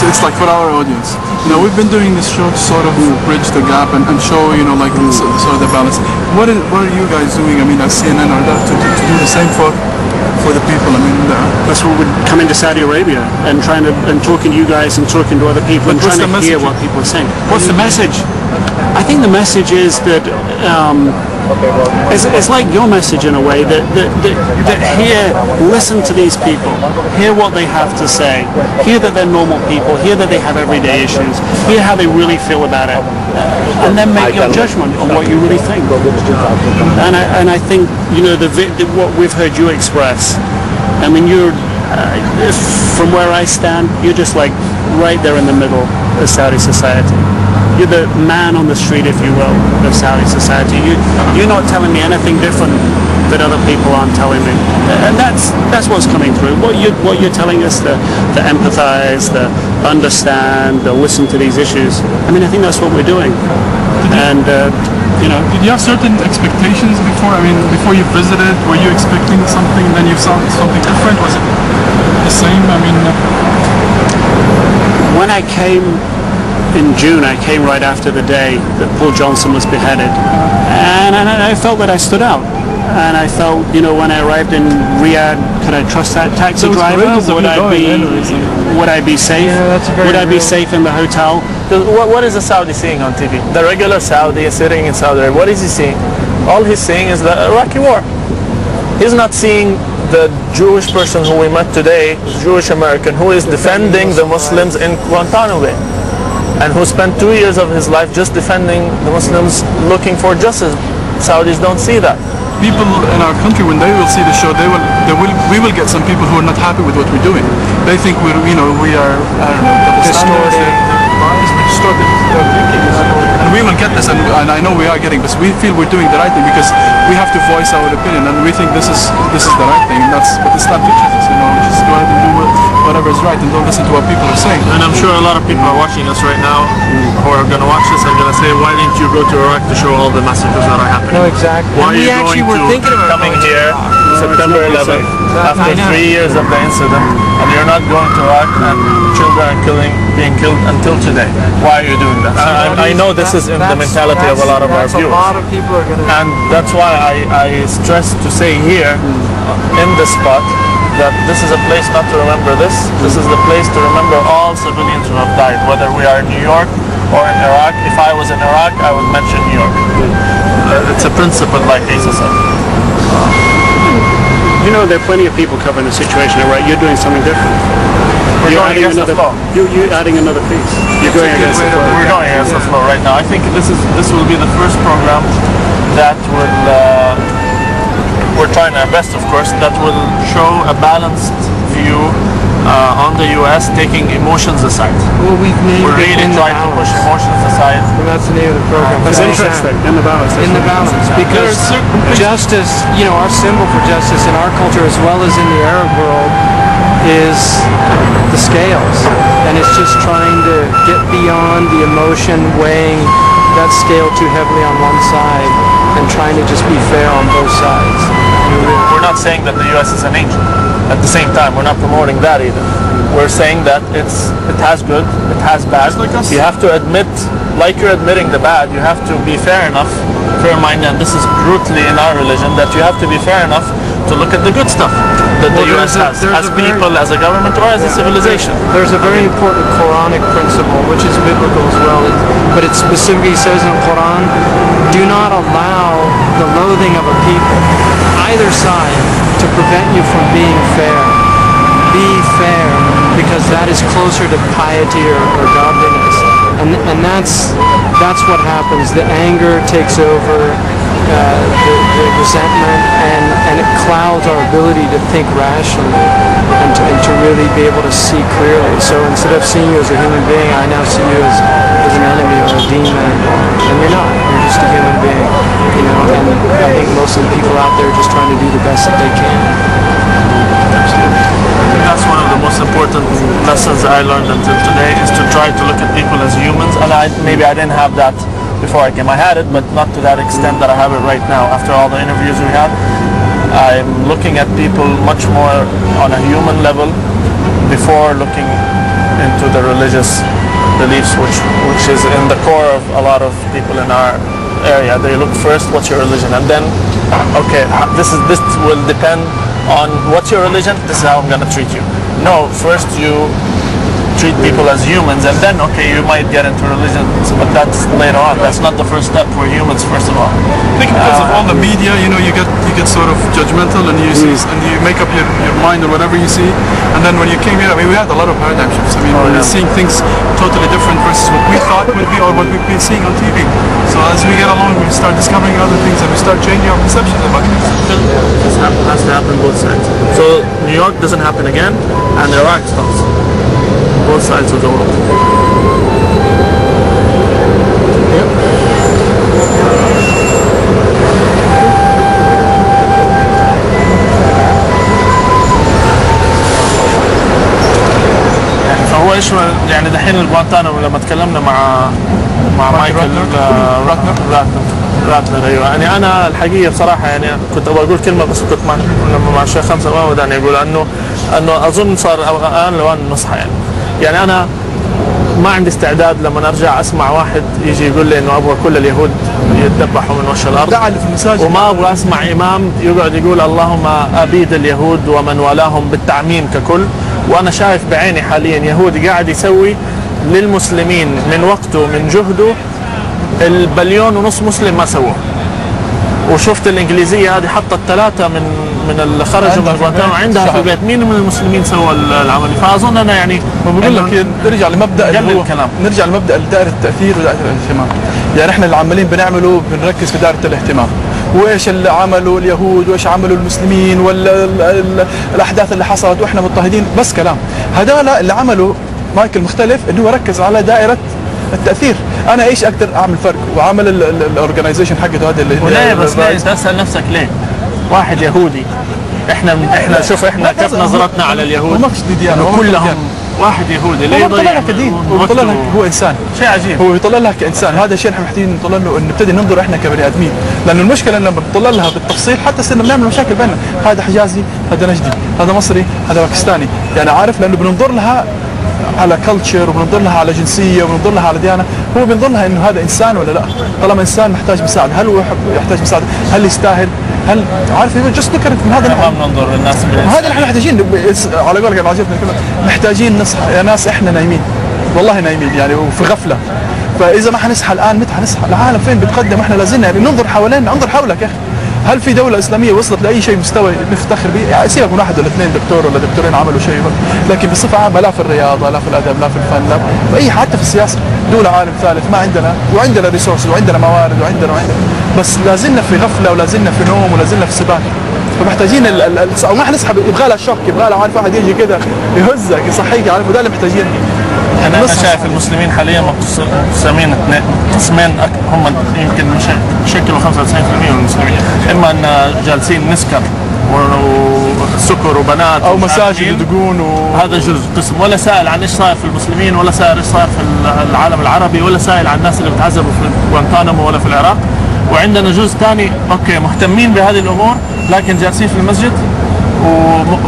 it's like for our audience. You know, we've been doing this show to sort of bridge the gap and show, you know, like sort of the balance. What are you guys doing? I mean, as CNN or that to do the same for the people? I mean, that's what we're coming to Saudi Arabia and talking to you guys and talking to other people and trying to hear what people are saying. What's the message? I think the message is that it's like your message in a way that here, listen to these people, hear what they have to say, hear that they're normal people, hear that they have everyday issues, hear how they really feel about it, and then make your judgment on what you really think. And I think, you know, what we've heard you express, I mean, you're from where I stand, you're just like right there in the middle of Saudi society. You're the man on the street, if you will, of Saudi society. You're not telling me anything different that other people aren't telling me, and that's what's coming through. What you're telling us, the empathize, the understand, the listen to these issues. I mean, I think that's what we're doing. And you know, did you have certain expectations before? I mean, before you visited, were you expecting something, then you saw something different? Was it the same? I mean, when I came in June, I came right after the day that Paul Johnson was beheaded, and I felt that I stood out. And I felt, you know, when I arrived in Riyadh, could I trust that taxi driver? Would I be safe? Yeah, would I be safe in the hotel? What is a Saudi seeing on TV? The regular Saudi is sitting in Saudi Arabia. What is he seeing? All he's seeing is the Iraqi war. He's not seeing the Jewish person who we met today, Jewish American, who is defending the Muslims in Guantanamo Bay, and who spent 2 years of his life just defending the Muslims, looking for justice. Saudis don't see that. People in our country, when they will see the show, we will get some people who are not happy with what we're doing. They think we are distorted, and we will get this, and I know we are getting this. We feel we're doing the right thing because we have to voice our opinion, and we think this is the right thing. And that's what Islam teaches us. You know, just go ahead and do whatever is right, and don't listen to what people are saying. And I'm sure a lot of people are watching us right now who are going to watch this and going to say, why didn't you go to Iraq to show all the massacres that are happening? No, exactly. Why are you coming here September 11th after 3 years of the incident, and you're not going to Iraq, and children are being killed until today? Why are you doing that? I know this is in the mentality of a lot of our viewers. A lot of people are going to... And that's why I stress to say here in this spot that this is a place not to remember this. This is the place to remember all civilians who have died, whether we are in New York or in Iraq. If I was in Iraq, I would mention New York. It's a principle, like Isa said. You know, there are plenty of people covering the situation, right? You're doing something different. You're adding another flow. You're adding another piece. You're going against the flow. We're going against the flow right now. I think this will be the first program that will, we're trying our best, of course, that will show a balanced view on the U.S., taking emotions aside. Well, we're really trying to push emotions aside. And that's the name of the program. That's interesting. In the balance. In the balance. Because justice, you know, our symbol for justice in our culture as well as in the Arab world is the scales. And it's just trying to get beyond the emotion weighing that scale too heavily on one side and trying to just be fair on both sides. We're not saying that the U.S. is an angel. At the same time, we're not promoting that either. We're saying that it has good, it has bad. You have to admit, like you're admitting the bad, you have to be fair enough, fair-minded, and this is brutally in our religion, that you have to be fair enough to look at the good stuff that the U.S. has, as people, as a government, or as a civilization. There's a very important Quranic principle, which is biblical as well, but it specifically says in the Quran, do not allow the loathing of a people, either side, to prevent you from being fair. Be fair, because that is closer to piety or godliness. And that's what happens. The anger takes over, the resentment, and it clouds our ability to think rationally and to really be able to see clearly. So instead of seeing you as a human being, I now see you as an enemy or a demon. And you're not. You're just a human being. You know, and I think most of the people out there are just trying to do the best that they can. That's one of the most important lessons I learned until today, is to try to look at people as humans. And maybe I didn't have that before I came. I had it, but not to that extent that I have it right now. After all the interviews we had, I'm looking at people much more on a human level before looking into the religious beliefs, which is in the core of a lot of people in our area. They look first, what's your religion, and then, okay, this will depend on what's your religion. This is how I'm going to treat you. No, first you treat people as humans, and then okay, you might get into religion, but that's later on. That's not the first step. We're humans first of all. I think because of all the media, you know, you get sort of judgmental, and you see, and you make up your mind or whatever you see, and then when you came here, I mean, we had a lot of paradigm shifts. I mean, we're seeing things totally different versus what we thought would be or what we've been seeing on TV. So as we get along, we start discovering other things, and we start changing our perceptions about things. This has to happen both sides. So New York doesn't happen again, and Iraq stops. Both sides of the world. فهو ايش يعني دحين الجوانتانامو لما تكلمنا مع مايكل راتنر. ايوه يعني انا الحقيقه بصراحه يعني كنت ابغى اقول كلمه بس كنت مع الشيخ حمزه ما وداني اقول انه اظن صار الان لوان نصحى يعني انا ما عندي استعداد لما ارجع اسمع واحد يجي يقول لي انه ابغى كل اليهود يتذبحوا من وش الارض، وما ابغى اسمع امام يقعد يقول اللهم ابيد اليهود ومن والاهم بالتعميم ككل. وانا شايف بعيني حاليا يهودي قاعد يسوي للمسلمين من وقته من جهده البليون ونص مسلم ما سووه. وشفت الانجليزيه هذه حطت 3 من اللي خرجوا من غوانتانامو عندها في البيت، مين من المسلمين سوى العمل؟ فاظن انا يعني بقول لك نرجع لمبدا نرجع لمبدا دائره التاثير ودائره الاهتمام. يعني احنا اللي عمالين بنعمله بنركز في دائره الاهتمام، وايش اللي عملوا اليهود وايش عملوا المسلمين ولا الاحداث اللي حصلت واحنا مضطهدين، بس كلام. هذول اللي عملوا مايكل مختلف انه هو ركز على دائره التاثير. انا ايش اقدر اعمل فرق، وعمل الاورجنايزيشن حقته هذا اللي ليه بس ليه تسال نفسك ليه؟ واحد يهودي احنا شوف احنا كيف نظرتنا على اليهود كلهم واحد يهودي ليه يضيع لك دين ويطلع لك هو انسان. شيء عجيب، هو يطلع لك كانسان. هذا الشيء احنا محتاجين نطلع له، ان نبتدي ننظر احنا كبني ادمين، لانه المشكله لما بنطلع لها بالتفصيل حتى صرنا بنعمل مشاكل بيننا، هذا حجازي هذا نجدي هذا مصري هذا باكستاني، يعني عارف، لانه بننظر لها على كلتشر وبننظر لها على جنسيه وبننظر لها على ديانه. هو بينظر لها انه هذا انسان ولا لا، طالما انسان محتاج مساعده، هل هو يحتاج مساعده؟ هل يستاهل؟ هل عارف جست لوك من هذا ما بننظر للناس هذا اللي احنا محتاجين. على قولك انا عجبتني الكلمه، محتاجين نصحى يا ناس، احنا نايمين والله نايمين يعني وفي غفله. فاذا ما حنصحى الان متى حنصحى؟ العالم فين بيتقدم؟ احنا لازلنا يعني ننظر حوالينا، انظر حولك يا اخي. هل في دولة إسلامية وصلت لأي شيء مستوى نفتخر به؟ يعني سيبك من واحد ولا اثنين دكتور ولا دكتورين عملوا شيء، لكن بصفة عامة لا في الرياضة لا في الأدب لا في الفن لا في أي، حتى في السياسة. دولة عالم ثالث ما عندنا، وعندنا ريسورس وعندنا موارد وعندنا بس لازلنا في غفلة ولازلنا في نوم ولازلنا في سبات. فمحتاجين أو ما حنسحب، يبغى لها شوك، يبغى لها عارف واحد يجي كذا يهزك يصحيك، عارف، وده اللي محتاجين. أنا شايف المسلمين حاليا مقسمين قسمين، هم يمكن يشكلوا 95% من المسلمين، إما أن جالسين نسكر وسكر وبنات أو مساجد يدقون هذا جزء قسم، ولا سائل عن إيش صاير في المسلمين، ولا سائل إيش صاير في العالم العربي، ولا سائل عن الناس اللي بتعذبوا في غوانتانامو ولا في العراق. وعندنا جزء ثاني أوكي مهتمين بهذه الأمور لكن جالسين في المسجد،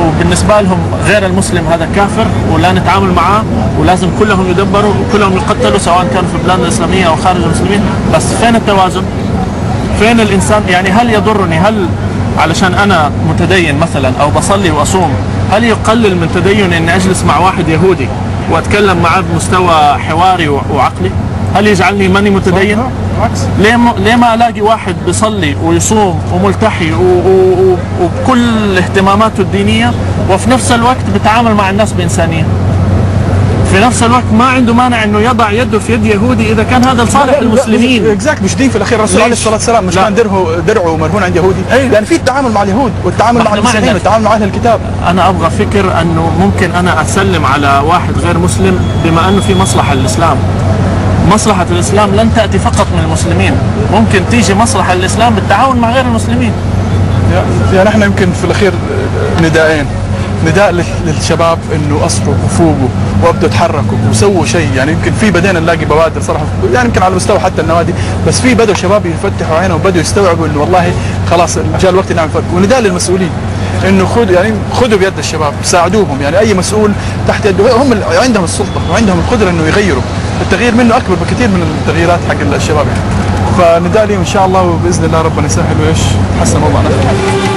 وبالنسبة لهم غير المسلم هذا كافر ولا نتعامل معاه، ولازم كلهم يدبروا وكلهم يقتلوا سواء كانوا في البلاد الإسلامية أو خارج المسلمين. بس فين التوازن؟ فين الإنسان؟ يعني هل يضرني، هل علشان أنا متدين مثلا أو بصلي وأصوم هل يقلل من تديني أني أجلس مع واحد يهودي وأتكلم معاه بمستوى حواري وعقلي؟ هل يجعلني ماني متدين؟ ليه ما الاقي واحد بيصلي ويصوم وملتحي وبكل اهتماماته الدينيه وفي نفس الوقت بيتعامل مع الناس بانسانيه؟ في نفس الوقت ما عنده مانع انه يضع يده في يد يهودي اذا كان هذا لصالح المسلمين. اكزاكت، مش دين في الاخير. الرسول عليه الصلاه والسلام مش كان درعه مرهون عند يهودي؟ يعني في التعامل مع اليهود والتعامل مع المسلمين والتعامل مع اهل الكتاب. انا ابغى فكر انه ممكن انا اسلم على واحد غير مسلم بما انه في مصلحه للاسلام. مصلحة الإسلام لن تأتي فقط من المسلمين، ممكن تيجي مصلحة للإسلام بالتعاون مع غير المسلمين. يعني احنا يمكن في الأخير نداءين، نداء للشباب إنه أصحوا وفوقوا وابدوا يتحركوا وسووا شيء. يعني يمكن في بدينا نلاقي بوادر صراحة، يعني يمكن على مستوى حتى النوادي، بس في بدوا شباب يفتحوا عينهم وبدوا يستوعبوا إنه والله خلاص جاء الوقت نعمل فرق. ونداء للمسؤولين، انه خذوا بيد الشباب، ساعدوهم، يعني اي مسؤول تحت يده هم عندهم السلطه وعندهم القدره انه يغيروا، التغيير منه اكبر بكثير من التغييرات حق الشباب يعني. فنداء لي ان شاء الله وباذن الله ربنا يسهل وايش يحسن وضعنا.